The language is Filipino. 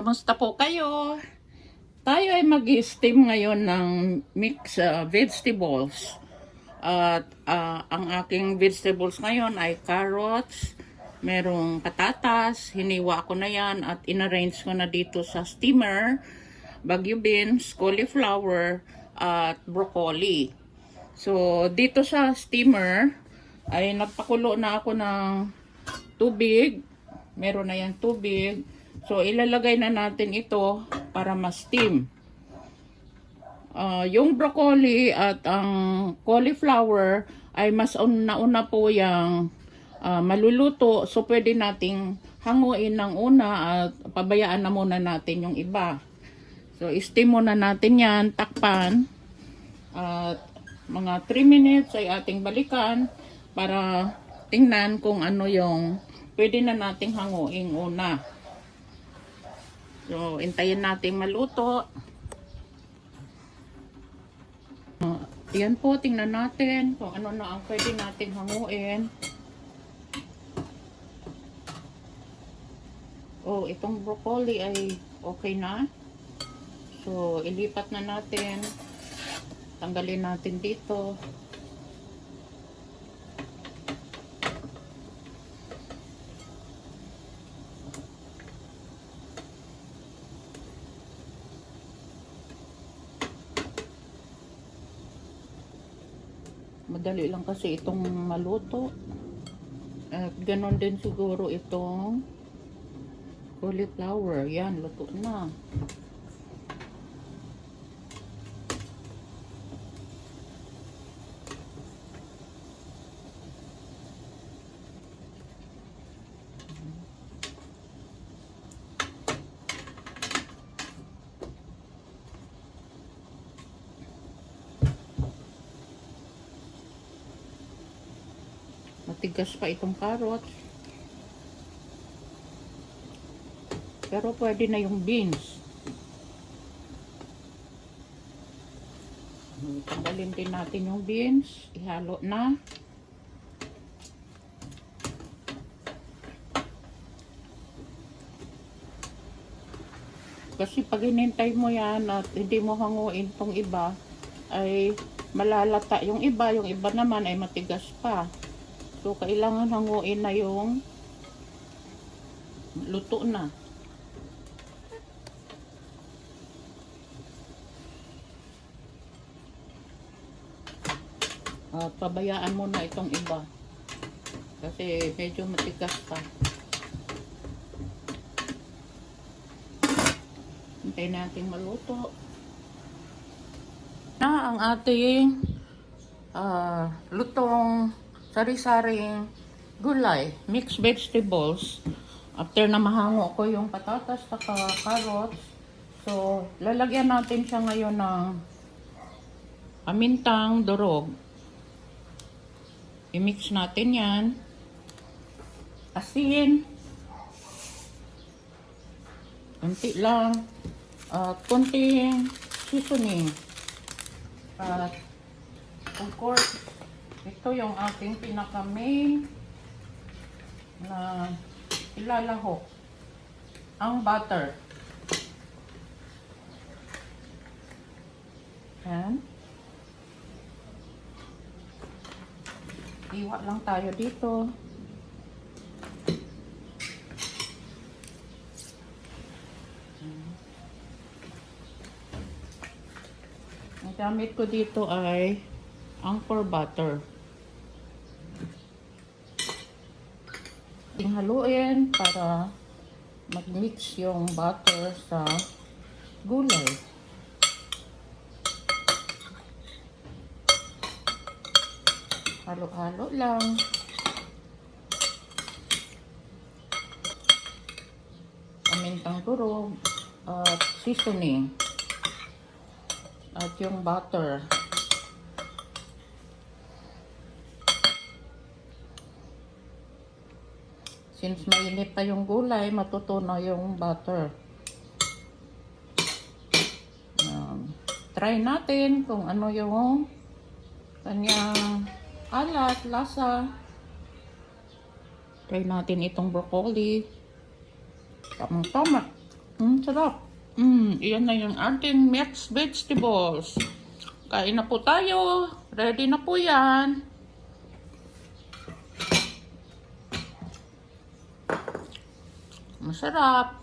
Kamusta po kayo? Tayo ay mag-steam ngayon ng mixed vegetables. At ang aking vegetables ngayon ay carrots, merong patatas, hiniwa ko na yan at inarrange ko na dito sa steamer, bagyo beans, cauliflower, at broccoli. So, dito sa steamer ay nagpakulo na ako ng tubig. Meron na yan tubig. So, ilalagay na natin ito para ma-steam. Yung broccoli at ang cauliflower ay mas nauna po yung maluluto. So, pwede nating hanguin ng una at pabayaan na muna natin yung iba. So, steam muna natin yan, takpan. At mga 3 minutes ay ating balikan para tingnan kung ano yung pwede na nating hanguin una. So, intayin natin maluto. Yan po, tingnan natin kung ano na ang pwede natin hanguin. Oh, itong broccoli ay okay na. So, ilipat na natin. Tanggalin natin dito. Madali lang kasi itong maluto. At ganon din siguro itong cauliflower. Yan, luto na. Matigas pa itong carrots. Pero pwede na yung beans. Tanggalin din natin yung beans. Ihalo na. Kasi pag hinintay mo yan at hindi mo hanguin tong iba, ay malalata yung iba naman ay matigas pa. So, kailangan hanguin na yung luto na. Pabayaan mo na itong iba. Kasi medyo matigas pa. Hintayin natin maluto. Na ang ating lutong sari-saring gulay, mixed vegetables. After na mahango ko yung patatas at carrots, so lalagyan natin siya ngayon ng pamintang durog. I-mix natin yan. Asin. Kunti lang. Kunting seasoning. At of course, ito yung ating pinaka-main na ilalahok. Ang butter. Yan. Iwa lang tayo dito. Ang gamit ko dito ay Anchor butter. Haluin para mag-mix yung butter sa gulay. Halo-halo lang. Pamintang durog at seasoning. At yung butter. Since mainit pa yung gulay, matutunaw yung butter. Try natin kung ano yung kanyang alat, lasa. Try natin itong broccoli. Tamang-tama. Sarap. Iyan na yung ating mixed vegetables. Kain na po tayo. Ready na po yan. Masarap.